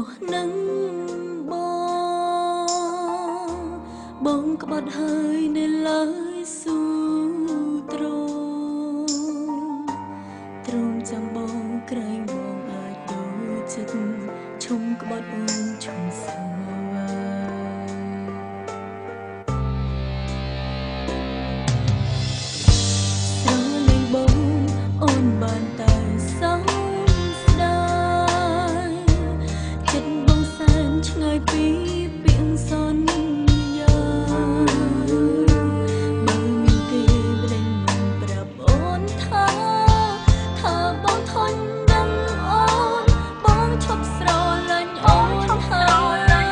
ស់នឹងបងក្បត់ហើយនៅឡើយស៊ូទ្រមចាំបងក្រែងបងអាចដូរចិត្តឈុំក្បត់អូនឈុំសើស្រលាញ់បងអូនបានតែសោកស្ដាយចិត្តបងសែនឆ្ងាយពីពាក្យសន្យាបើមានគេម្លេងមិនប្រាប់អូនថាបងធន់នឹងអូនបងឈប់ស្រលាញ់អូនហើយ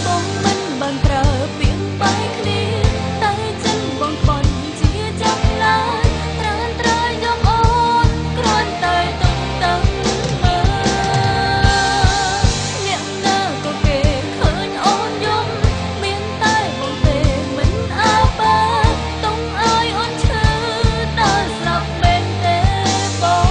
បងមិនបានប្រើពាក្យបែកគ្នាតែចិនបងបន់ជាចំណាយត្រានត្រៃយកអូនគ្រាន់តែទុំតឹងមើលអ្នកណាក៏គេឃើញអូនយំមានតែបងទេមិនអើបើទុំអើយអូនឈឺដល់ស្លាប់មែនទេបង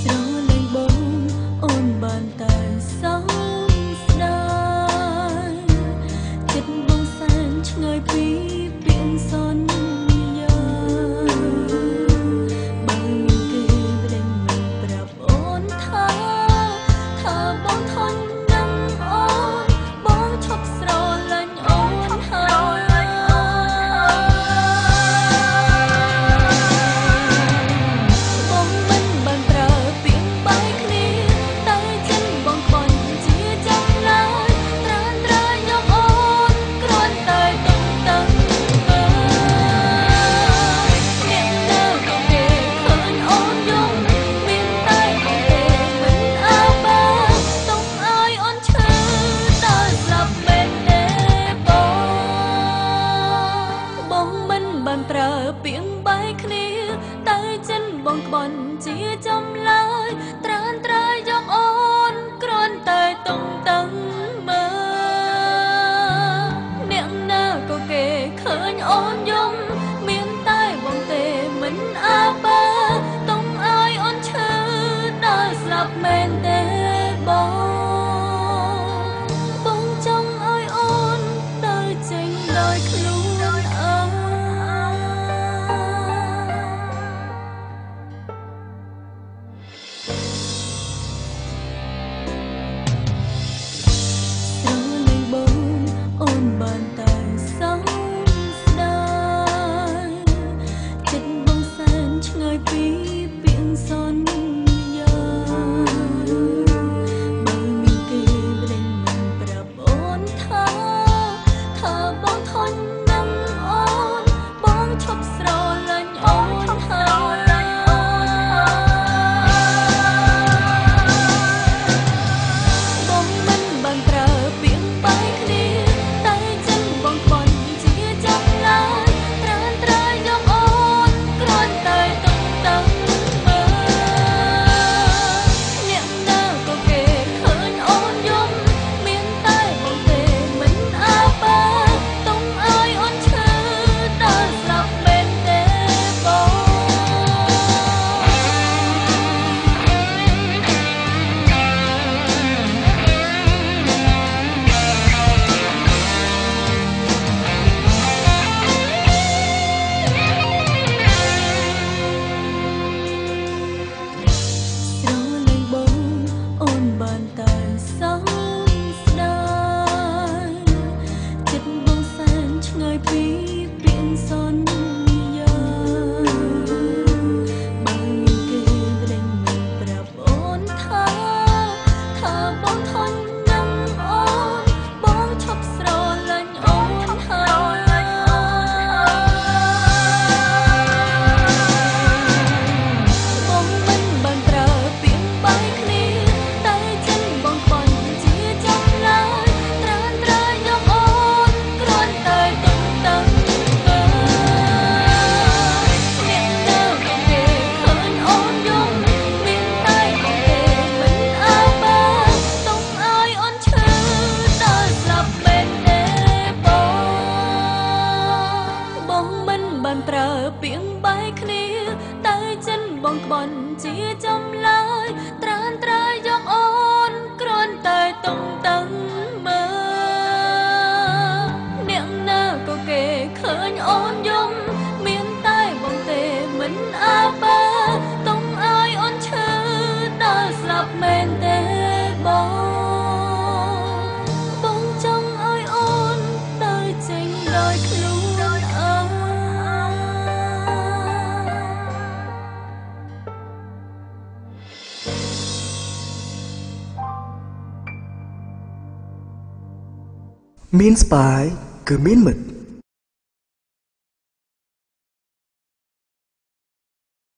ស្រលាញ់បងអូនបានតែសោកស្ដាយចិត្តបងសែនឆ្ងាយពីពាក្យសន្យាបើមានគេម្លេងមិនប្រាប់អូនថាបងធន់នឹងអូនបងឈប់ស្រលាញ់អូនហើយបងមិនបានប្រើពាក្យបែកគ្នាតែចិនបងបន់ជាចំណាយត្រានត្រៃយកអូនគ្រាន់តែទុំតឹងមើលអ្នកណាក៏គេឃើញអូនយំមានតែបងទេមិនអើបើទុំអើយអូនឈឺដល់ស្លាប់មែនទេបងមិនបានប្រើពាក្យបែកគ្នាតែចិនបងក្បន់ជាចំឡើយត្រានត្រៃយកអូនគ្រាន់តែទុំតឹងមើលអ្នកណាក៏គេឃើញអូនយំមានតែបងទេមិនអើបើទុំអើយអូនឈឺដល់ស្លាប់មែនទេបងចង់ឲ្យអូនដើរចេញដោយខ្លួនអើស្រលាញ់បងអូនបានតែសោកស្ដាយចិត្តបងសែនឆ្ងាយពីពាក្យសន្យាបើមានគេម្លេងមិនប្រាប់អូនថាបងធន់នឹងអូនបងឈប់ស្រលាញ់អូនហើយបងមិនបានប្រើពាក្យបែកគ្នាតែចិនបងបន់ជាចំណាយត្រានត្រៃយកអូនគ្រាន់តែទុំតឹង បងក្បន់ជាចំឡើយត្រានត្រាយយកអូនគ្រាន់តែតុងតឹងមើលអ្នកណាក៏គេឃើញអូនយំមានតែបងទេមិនអើពើតុងឲ្យអូនឈឺដល់ស្លាប់មែនទេបងចង់ឲ្យអូនទៅចេញដោយខ្លួនមានស្បាយគឺមានមិត្ត